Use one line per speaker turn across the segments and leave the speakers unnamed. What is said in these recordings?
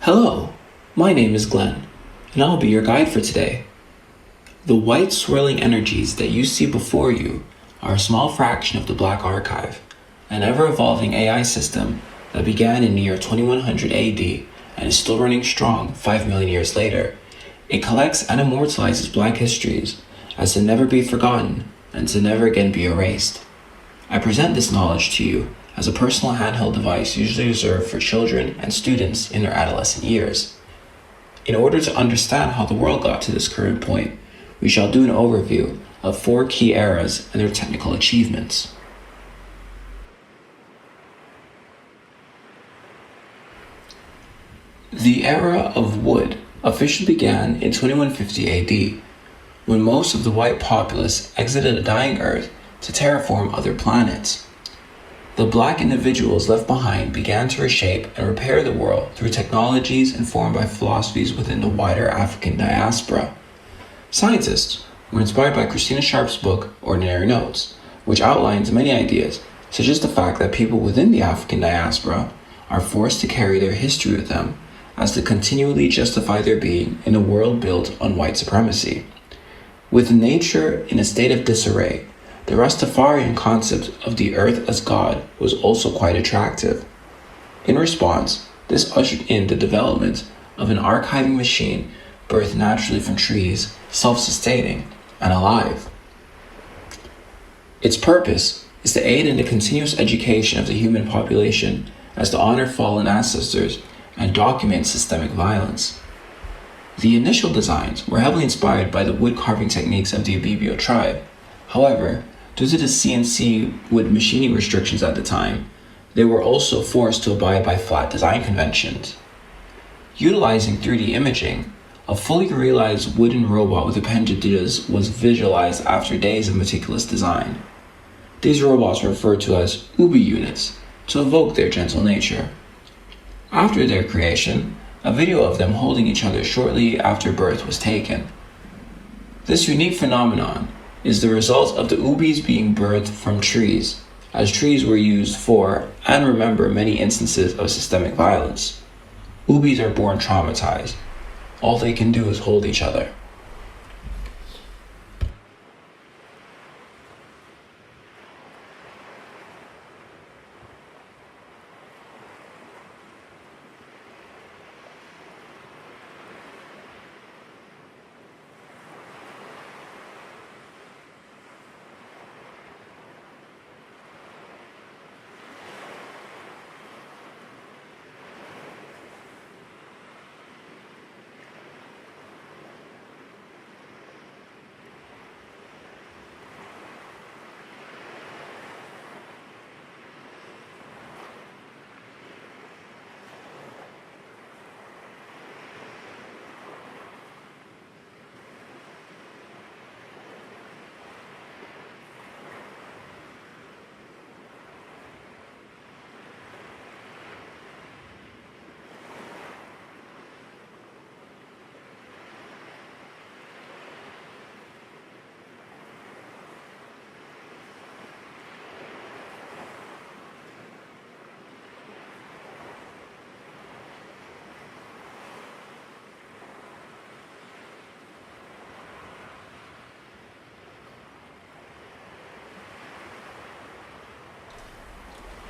Hello, my name is Glenn, and I'll be your guide for today. The white swirling energies that you see before you are a small fraction of the Black Archive, an ever-evolving AI system that began in the year 2100 AD and is still running strong 5 million years later. It collects and immortalizes Black histories as to never be forgotten and to never again be erased. I present this knowledge to you as a personal handheld device usually reserved for children and students in their adolescent years. In order to understand how the world got to this current point, we shall do an overview of 4 key eras and their technical achievements. The era of wood officially began in 2150 AD, when most of the white populace exited a dying Earth to terraform other planets. The Black individuals left behind began to reshape and repair the world through technologies informed by philosophies within the wider African diaspora. Scientists were inspired by Christina Sharpe's book, Ordinary Notes, which outlines many ideas, such as the fact that people within the African diaspora are forced to carry their history with them as to continually justify their being in a world built on white supremacy. With nature in a state of disarray, the Rastafarian concept of the earth as God was also quite attractive. In response, this ushered in the development of an archiving machine birthed naturally from trees, self-sustaining, and alive. Its purpose is to aid in the continuous education of the human population as to honor fallen ancestors and document systemic violence. The initial designs were heavily inspired by the wood carving techniques of the Ibibio tribe. However, due to the CNC wood machining restrictions at the time, they were also forced to abide by flat design conventions. Utilizing 3D imaging, a fully realized wooden robot with appendages was visualized after days of meticulous design. These robots were referred to as Ubi units to evoke their gentle nature. After their creation, a video of them holding each other shortly after birth was taken. This unique phenomenon is the result of the Ubis being birthed from trees, as trees were used for and remember many instances of systemic violence. Ubis are born traumatized. All they can do is hold each other.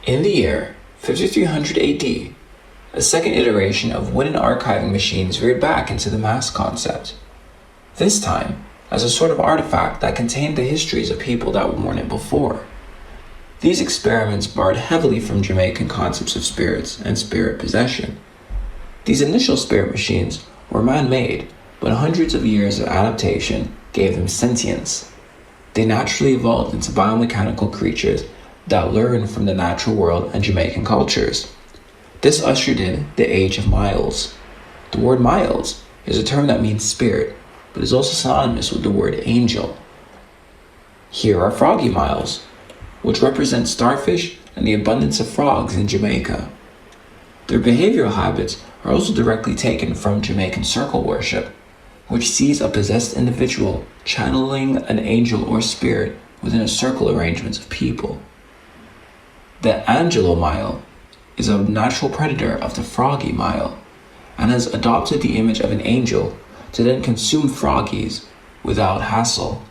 In the year 5300 AD, a second iteration of wooden archiving machines veered back into the mask concept, this time as a sort of artifact that contained the histories of people that were worn it before. These experiments borrowed heavily from Jamaican concepts of spirits and spirit possession. These initial spirit machines were man-made, but hundreds of years of adaptation gave them sentience. They naturally evolved into biomechanical creatures that learn from the natural world and Jamaican cultures. This ushered in the Age of Miles. The word Miles is a term that means spirit, but is also synonymous with the word angel. Here are Froggy Miles, which represent starfish and the abundance of frogs in Jamaica. Their behavioral habits are also directly taken from Jamaican circle worship, which sees a possessed individual channeling an angel or spirit within a circle arrangement of people. The Angelo Mile is a natural predator of the Froggy Mile, and has adopted the image of an angel to then consume froggies without hassle.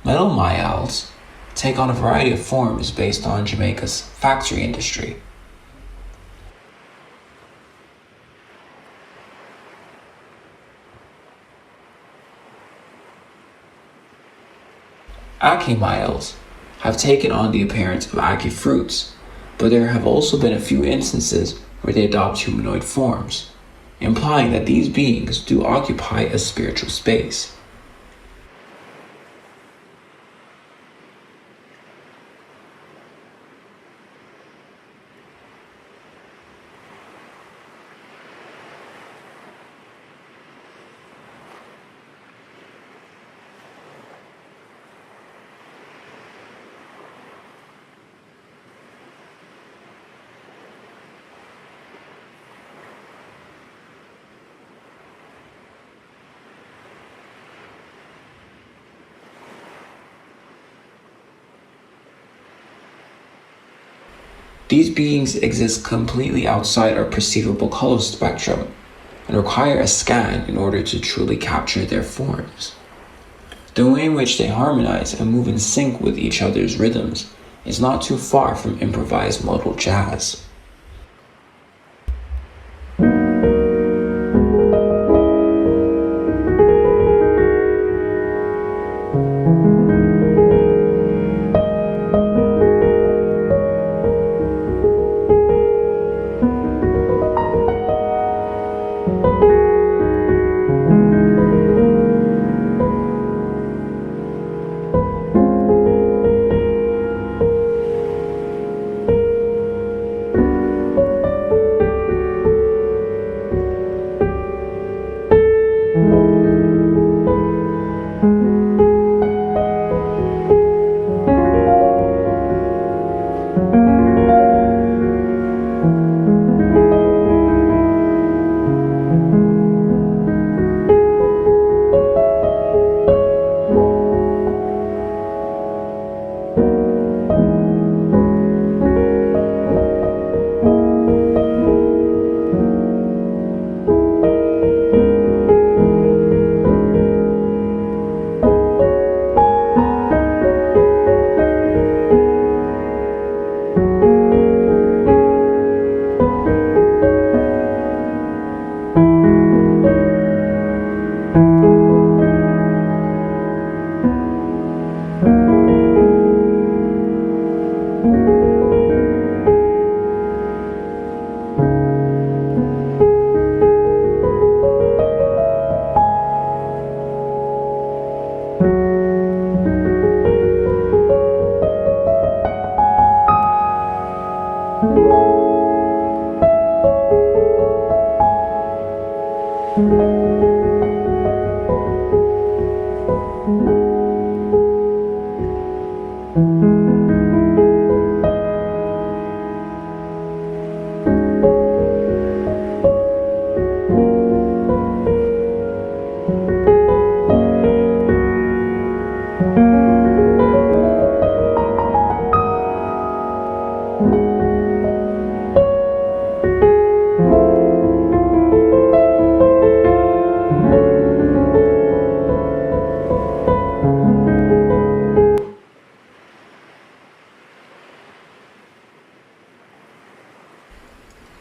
Metal myals take on a variety of forms based on Jamaica's factory industry. Ackee myals have taken on the appearance of ackee fruits, but there have also been a few instances where they adopt humanoid forms, implying that these beings do occupy a spiritual space. These beings exist completely outside our perceivable color spectrum and require a scan in order to truly capture their forms. The way in which they harmonize and move in sync with each other's rhythms is not too far from improvised modal jazz.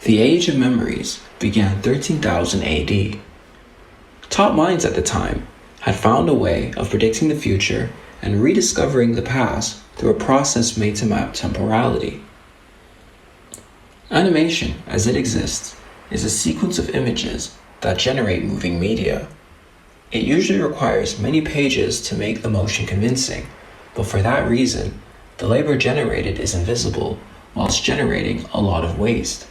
The Age of Memories began 13,000 AD. Top minds at the time had found a way of predicting the future and rediscovering the past through a process made to map temporality. Animation, as it exists, is a sequence of images that generate moving media. It usually requires many pages to make the motion convincing, but for that reason, the labor generated is invisible whilst generating a lot of waste.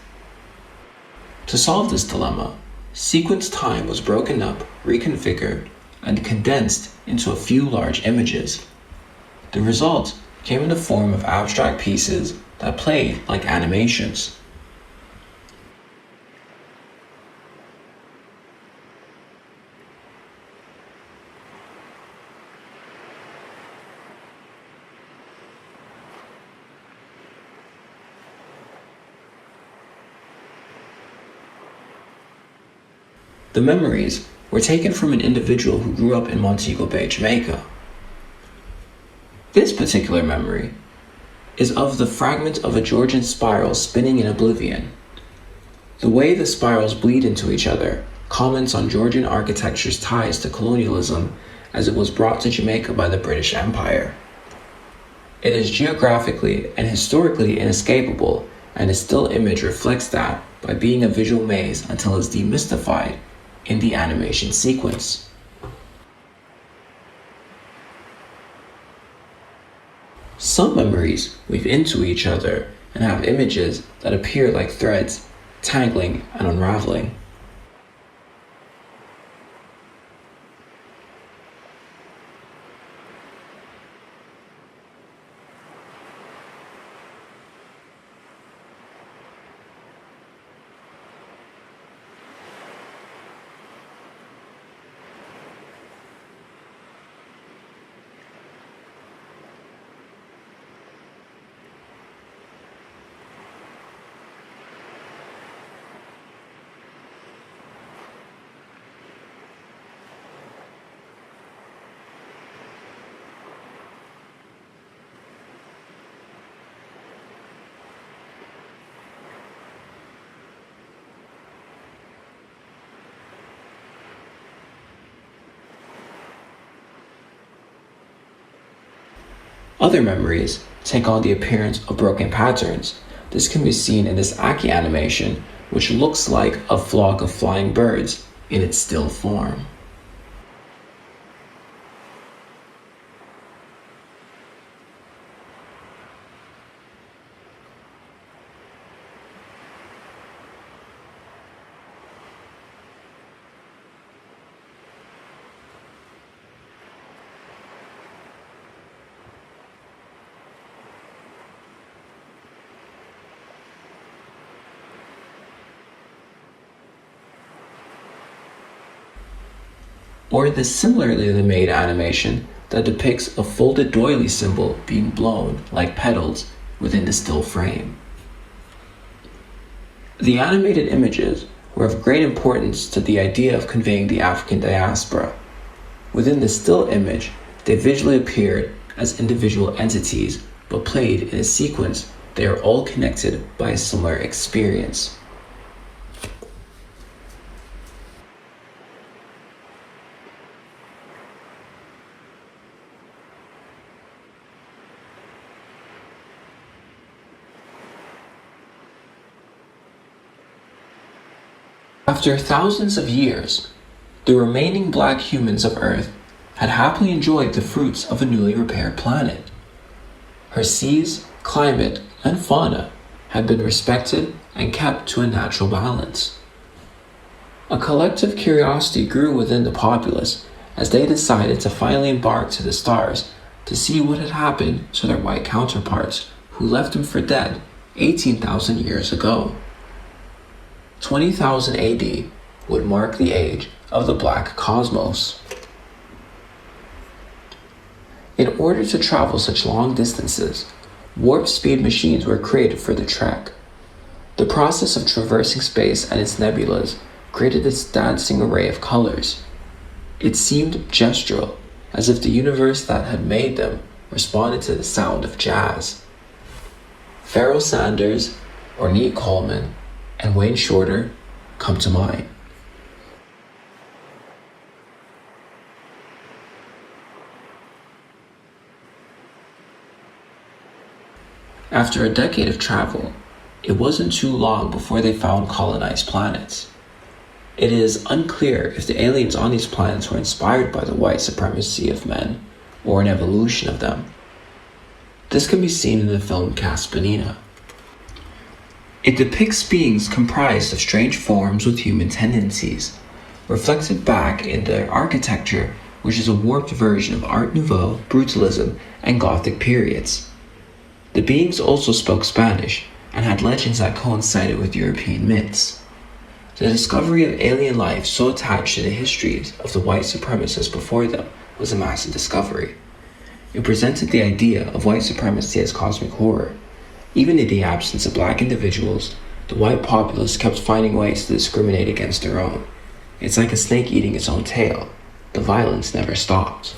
To solve this dilemma, sequence time was broken up, reconfigured, and condensed into a few large images. The result came in the form of abstract pieces that played like animations. The memories were taken from an individual who grew up in Montego Bay, Jamaica. This particular memory is of the fragment of a Georgian spiral spinning in oblivion. The way the spirals bleed into each other comments on Georgian architecture's ties to colonialism as it was brought to Jamaica by the British Empire. It is geographically and historically inescapable, and a still image reflects that by being a visual maze until it's demystified in the animation sequence. Some memories weave into each other and have images that appear like threads, tangling and unraveling. Other memories take on the appearance of broken patterns. This can be seen in this Aki animation, which looks like a flock of flying birds in its still form. Or the similarly made animation that depicts a folded doily symbol being blown like petals within the still frame. The animated images were of great importance to the idea of conveying the African diaspora. Within the still image, they visually appeared as individual entities, but played in a sequence. They are all connected by a similar experience. After thousands of years, the remaining black humans of Earth had happily enjoyed the fruits of a newly repaired planet. Her seas, climate, and fauna had been respected and kept to a natural balance. A collective curiosity grew within the populace as they decided to finally embark to the stars to see what had happened to their white counterparts who left them for dead 18,000 years ago. 20,000 AD would mark the age of the black cosmos. In order to travel such long distances, warp speed machines were created for the trek. The process of traversing space and its nebulas created this dancing array of colors. It seemed gestural, as if the universe that had made them responded to the sound of jazz. Pharoah Sanders, Ornette Coleman, and Wayne Shorter come to mind. After a decade of travel, it wasn't too long before they found colonized planets. It is unclear if the aliens on these planets were inspired by the white supremacy of men or an evolution of them. This can be seen in the film Caspanina. It depicts beings comprised of strange forms with human tendencies, reflected back in their architecture, which is a warped version of Art Nouveau, Brutalism, and Gothic periods. The beings also spoke Spanish and had legends that coincided with European myths. The discovery of alien life so attached to the histories of the white supremacists before them was a massive discovery. It presented the idea of white supremacy as cosmic horror. Even in the absence of black individuals, the white populace kept finding ways to discriminate against their own. It's like a snake eating its own tail. The violence never stops.